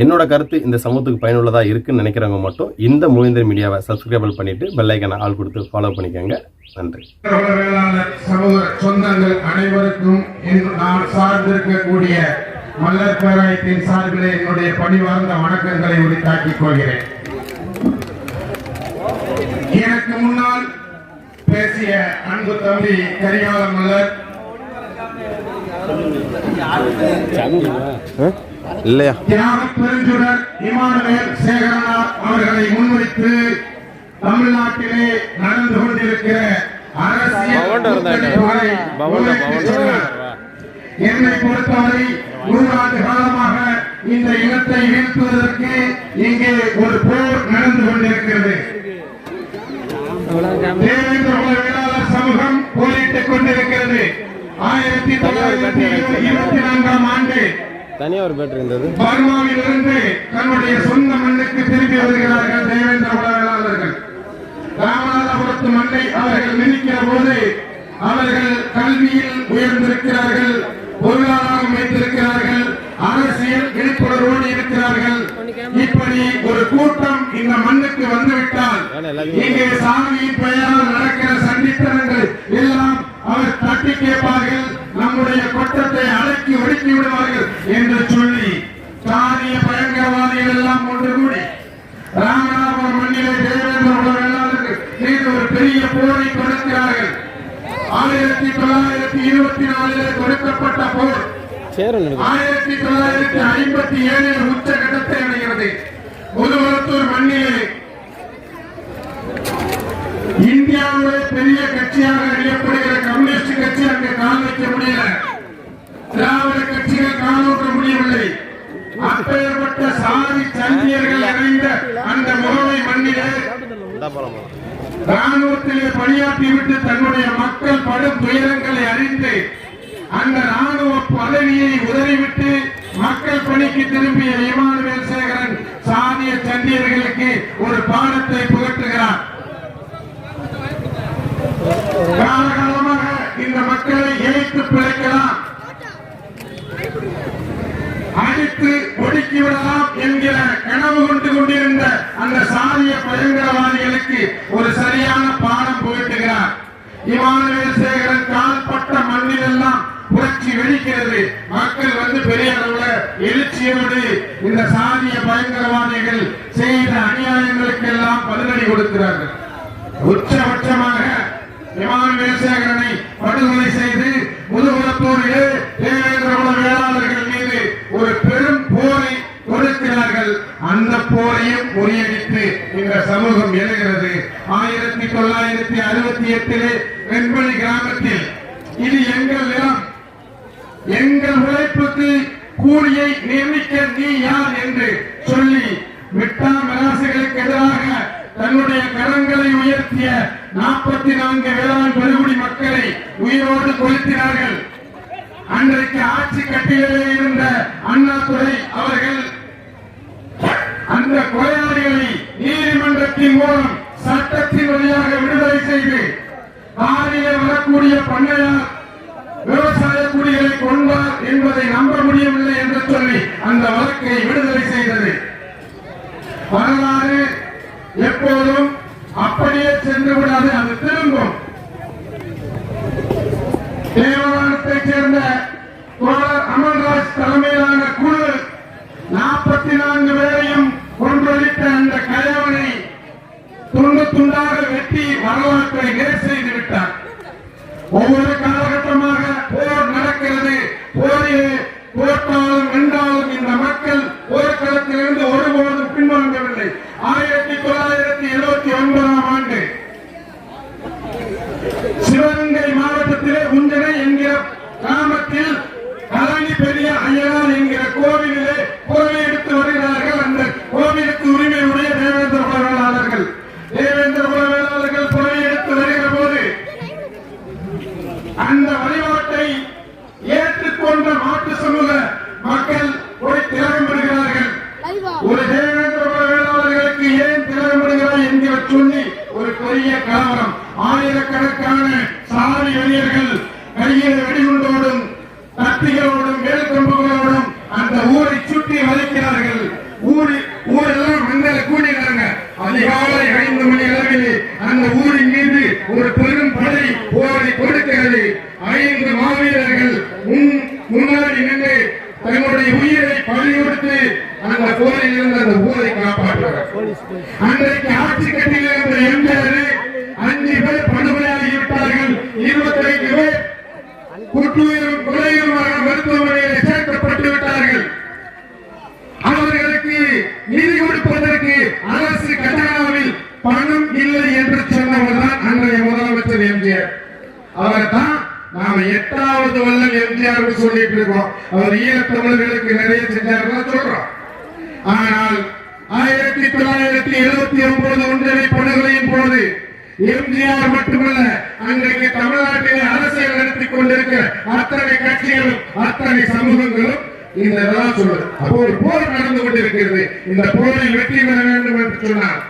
என்னோட கருத்து இந்த சமூகத்துக்கு பயனுள்ளதாக இருக்குன்னு நினைக்கிறவங்க மட்டும் இந்த மூவேந்தர் மீடியாவை சப்ஸ்கிரைபிள் பண்ணிட்டு பெல் ஐக்கானை ஆள் கொடுத்து ஃபாலோ பண்ணிக்கோங்க. நன்றி. சமூக சொந்தங்கள் அனைவருக்கும் நான் சார்ந்திருக்கக்கூடிய மல்லர் பேராயத்தின் சார்பிலே என்னுடைய பணிவார்ந்த வணக்கங்களை உரித்தாக்கிக் கொள்கிறேன். எனக்கு முன்னால் பேசிய அன்பு தம்பி கரிகால மல்லர் இல்லையா தியாக பெருஞ்சுடர் இமானுவேல் சேகரனார் அவர்களை முன்வைத்து தமிழ்நாட்டிலே நடந்து கொண்டிருக்கிற அரசியல் என்னை பொறுத்தவரை 100 ஆண்டு காலமாக இந்த இனத்தை வீழ்த்துவதற்கு இங்கே ஒரு போர் நடந்து கொண்டிருக்கிறது. தேவேந்திர குல வேளாளர் சமூகம் போரிட்டுக் கொண்டிருக்கிறது. 1924ஆம் ஆண்டு பர்மாவிலிருந்து தன்னுடைய சொந்த மண்ணுக்கு திரும்பி வருகிறார்கள் தேவேந்திர குல வேளாளர்கள். ராமநாதபுரத்து மண்ணை அவர்கள் மிதிக்கிற போது அவர்கள் கல்வியில் உயர்ந்திருக்கிறார்கள், பொருளாதாரம் வைத்திருக்கிறார்கள், அரசியல் விழிப்புணர்வோடு இருக்கிறார்கள். இப்படி ஒரு கூட்டம் இந்த மண்ணுக்கு வந்துவிட்டால் இங்கே சாமியின் பெயரால் நடக்கிற சண்டித்தனங்கள் எல்லாம் அவர் தட்டி கேட்பார்கள், நம்முடைய கொட்டத்தை அடக்கி ஒடுக்கி விடுவார்கள் என்று சொல்லி சாதிய பயங்கரவாதிகள் எல்லாம் ஒன்று கூடி ராமநாதபுரம் மண்ணிலே தேவேந்திர குல வேளாளர்கள் மீது ஒரு பெரிய போரை கொடுக்கிறார்கள். 1924 கொடுக்கப்பட்ட போர் 1957 உச்சகட்டத்தை அடைகிறது. முதுகுளத்தூர் மண்ணிலே இந்தியாவிலே பெரிய கட்சியாக அறியப்படுகிற கம்யூனிஸ்ட் கட்சி அங்கு கால் வைக்க முடியல, திராவிட கட்சிகள் காலூற்ற முடியவில்லை. அப்பேற்பட்ட சாதி சந்தியர்கள் நிறைந்த அந்த முகமை மண்ணிலே ராணுவத்திலே பணியாற்றிவிட்டு தன்னுடைய மக்கள் படும் துயரங்களை அறிந்து அந்த ராணுவ பதவியை உதறிவிட்டு மக்கள் பணிக்கு திரும்பிய இமானுவேல் சேகரன் சாதிய சந்தியர்களுக்கு ஒரு பாடத்தை புகட்டுகிறார். காலகாலமாக இந்த மக்களை இணைத்து பிழைக்கலாம், அடித்து ஒடுக்கிவிடலாம் என்கிற கனவு கொண்டு கொண்டிருந்த அந்த சாதிய பயங்கரவாதிகளுக்கு ஒரு சரியான பாடம் புகட்டுகிறார். இமானுவேல் சேகரன் கால்பட்ட மண்ணிலெல்லாம் புரட்சி வெடிக்கிறது. மக்கள் வந்து பெரிய அளவில் எழுச்சியோடு இந்த சாதிய பயங்கரவாதிகள் செய்த அநியாயங்களுக்கு எல்லாம் பதிலடி கொடுக்கிறார்கள். உச்சபட்சமாக இமானுவேல் சேகரனை படுகொலை செய்து முதுகுளத்தூரிலே தேவேந்திர குல வேளாளர்கள் மீது ஒரு பெரும் போரை கொடுக்கிறார்கள். அந்த போரையும் முறியடித்து இந்த சமூகம் எழுகிறது. 1968 வெண்பணி கிராமத்தில் இது எங்கள் நிலம், எங்கள் உழைப்புக்கு கூலியை நியமிக்க நீ யார் என்று சொல்லி மிட்டா மிராசுகளுக்கு எதிராக தன்னுடைய கரங்களை உயர்த்திய 44 வேளாண் பெருங்குடி மக்களை உயிரோடு கொளுத்தினார்கள். அன்றைக்கு ஆட்சி கட்டிலே இருந்த அண்ணாதுரை அவர்கள் அந்த கொலையாளிகளை நீதிமன்றத்தின் மூலம் சட்டத்தின் வழியாக விடுதலை செய்து ஆறிலே வரக்கூடிய பண்ணையார் விவசாய குடிகளை கொண்டார் என்பதை நம்ப முடியவில்லை என்று சொல்லி அந்த வழக்கை விடுதலை செய்தது. வரலாறு எப்போதும் அப்படியே சென்று விடாது, அது திரும்பும். தேவதானத்தைச் சேர்ந்த தோழர் அமல்ராஜ் தலைமையிலான குழு 44 பேரையும் கொன்றொழித்த அந்த கயவனை துண்டு துண்டாக வெட்டி வரலாற்றை நேர் செய்து விட்டார். ஒவ்வொரு காலகட்டமாக போர் நடக்கிறது. போரிலே போட்டாலும் வென்றாலும் இந்த மக்கள் போர்க்களத்திலிருந்து ஒருபோதும் பின்வாங்கவில்லை. 1979ஆம் ஆண்டு சிவகங்கை மாவட்டத்திலே உஞ்சனை என்கிற கிராமத்தில் கலனி பெரிய ஐயனார் என்கிற கோவிலிலே கோவில் எடுத்து வருகிறார்கள். அந்த கோவிலுக்கு உரிமையுடைய தேவேந்திர குல வேளாளர்கள் புறவை எடுத்து வருகிற போது அந்த வழிபாட்டை ஏற்றுக்கொண்ட மாட்டு சமூக மக்கள் போய் திலகம் பெறுகிறார்கள். ஒரு தேவேந்திர குல வேளாளர்களுக்கு ஏன் திலகம் பெறுகிறார் என்கிற சொல்லி ஒரு பெரிய கலவரம். ஆயிரக்கணக்கான சாதி வெறியர்கள் கையில் வெடிகுண்டோடும் கத்திகளோடும் வேலுக்கம்புகளோடும் அந்த ஊரை சுற்றி வளைக்கிறார்கள். என்று 5 மாவீரர்கள் முன்னாடி நின்று தங்களுடைய உயிரை பறிகொடுத்து அந்த போரில் இருந்து அந்த ஊரை காப்பாற்றுவார். அன்றைக்கு ஆட்சி கட்டில் இருந்த எம்ஜிஆர் 5 பேர் படுகொலையாகிவிட்டார்கள். 25 பேர் குற்றுயிரும் கொலையுமாக மருத்துவமனையில் சேர்க்கப்பட்டு விட்டார்கள். அவர்களுக்கு நிதி கொடுப்பதற்கு அரசு கட்டணாவில் பணம் இல்லை என்று சொன்னவர் தான் அன்றைய முதலமைச்சர் எம்ஜிஆர். அவர் தான் நாம 8வது வள்ளல் எம்ஜிஆர் சொல்லிட்டு இருக்கோம். அவர் ஈழத்தமிழர்களுக்கு நிறைய செஞ்சார்கள் சொல்றோம். ஆனால் 1979 ஒன்றிணை படுகொலையின் போது எம்ஜிஆர் மட்டுமல்ல, அன்றைக்கு தமிழ்நாட்டிலே அரசியல் நடத்திக் கொண்டிருக்கிற அத்தனை கட்சிகளும் அத்தனை சமூகங்களும் இந்த சொல்லுது. அப்போ ஒரு போர் நடந்து கொண்டிருக்கிறது. இந்த போரில் வெற்றி பெற வேண்டும் என்று சொன்னார்.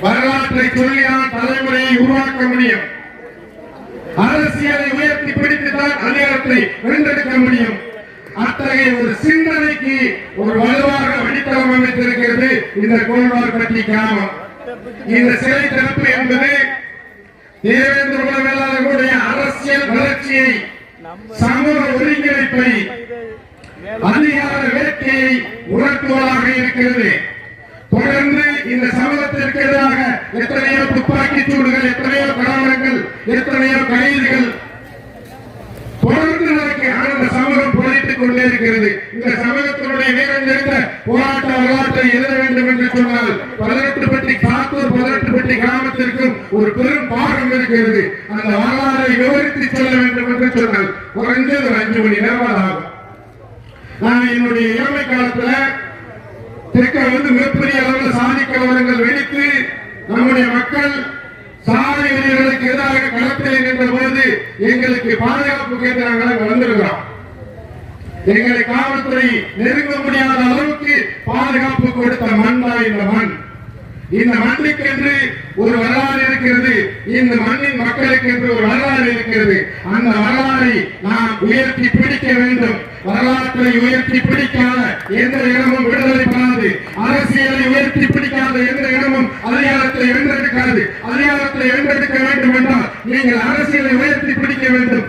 வரலாற்றை சொல்லிதான் தலைமுறையை உருவாக்க முடியும். அரசியலை உயர்த்தி பிடித்துதான் அதிகாரத்தை வென்றெடுக்க முடியும். அத்தகைய ஒரு சிந்தனைக்கு ஒரு வலுவாக அடித்தளம் அமைத்திருக்கிறது இந்த கோல்வார்பட்டி கிராமம். இந்த சிலை திறப்பு என்பது தேவேந்திர குல வேளாளர்களுடைய அரசியல் வளர்ச்சியை, சமூக ஒருங்கிணைப்பை, அதிகார வேட்கையை உணர்த்துவதாக இருக்கிறது. தொடர்ந்து இந்த சமூகத்திற்கு எதிராக எத்தனையோ துப்பாக்கி சூடுகள், எத்தனையோ கலவரங்கள், எத்தனையோ கைதுகள் தொடர்ந்து அந்த சமூகம் போராடிக் கொண்டே இருக்கிறது. இந்த சமூகத்தினுடைய வீரம் நிறைந்த போராட்ட வரலாற்றை எழுத வேண்டும் என்று சொன்னால் 18பட்டி சாத்தூர் 18பட்டி கிராமத்திற்கும் ஒரு பெரும் பாகம் இருக்கிறது. அந்த வரலாறை விவரித்து சொல்ல வேண்டும் என்று சொன்னால் குறைஞ்சது 5 மணி நேரம் ஆகும். நான் என்னுடைய இளமை காலத்துல தெற்க மிகப்பெரிய அளவில் சாதி கலவரங்கள் வெடித்து நம்முடைய மக்கள் சாதி வெறியர்களுக்கு எதிராக களத்தில் நின்ற போது எங்களுக்கு பாதுகாப்பு கேட்டு நாங்கள் வந்திருக்கிறோம். எங்களை காவல்துறை நெருங்க முடியாத அளவுக்கு பாதுகாப்பு கொடுத்த மண் தான் இந்த மண். இந்த மண்ணுக்கு என்று ஒரு வரலாறு இருக்கிறது. இந்த மண்ணின் மக்களுக்கு என்று ஒரு வரலாறு இருக்கிறது. அந்த வரலாறை நாம் உயர்த்தி பிடிக்க வேண்டும். வரலாற்றை உயர்த்தி பிடிக்காத எந்த இடமும் விடுதலை பெறாது. அரசியலை உயர்த்தி பிடிக்காத எந்த இடமும் அதிகாரத்தை வென்றெடுக்காது. அதிகாரத்தை வென்றெடுக்க வேண்டும் என்றால் நீங்கள் அரசியலை உயர்த்தி பிடிக்க வேண்டும்.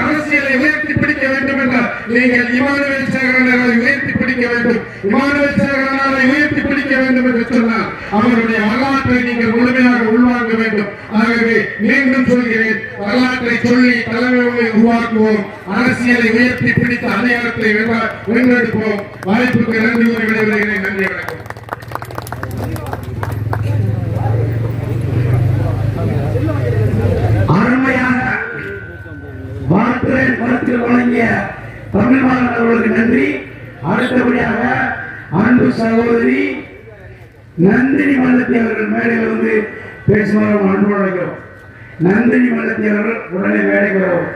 அரசியலை உயர்த்தி பிடிக்க வேண்டும் என்றால் நீங்கள் இமானுவேல் சேகரனை உயர்த்தி பிடிக்க வேண்டும். இமானுவேல் சேகரனை உயர்த்தி பிடிக்க வேண்டும் என்று சொன்னால் அவருடைய வரலாற்றை நீங்கள் முழுமையாக உள்வாங்க வேண்டும். ஆகவே மீண்டும் சொல்கிறேன், வரலாற்றை சொல்லி தலைமையை உருவாக்குவோம். அரசியலை உயர்த்தி பிடித்த அதிகாரத்தை வென்றெடுப்போம். வாய்ப்புக்கு நன்றி கூறி விடைபெறுகிறேன். நன்றி, வணக்கம். அருமையாக வாழ்த்துறை கருத்தில் வழங்கிய தமிழ் மாணவர்களுக்கு நன்றி. அடுத்தபடியாக அன்பு சகோதரி நந்தினி மல்லத்தி அவர்கள் மேடையில் பேசுமாறு அன்பு அழைக்கிறோம். நந்தினி மல்லத்தி அவர்கள் உடனே மேடைக்கு வருவோம்.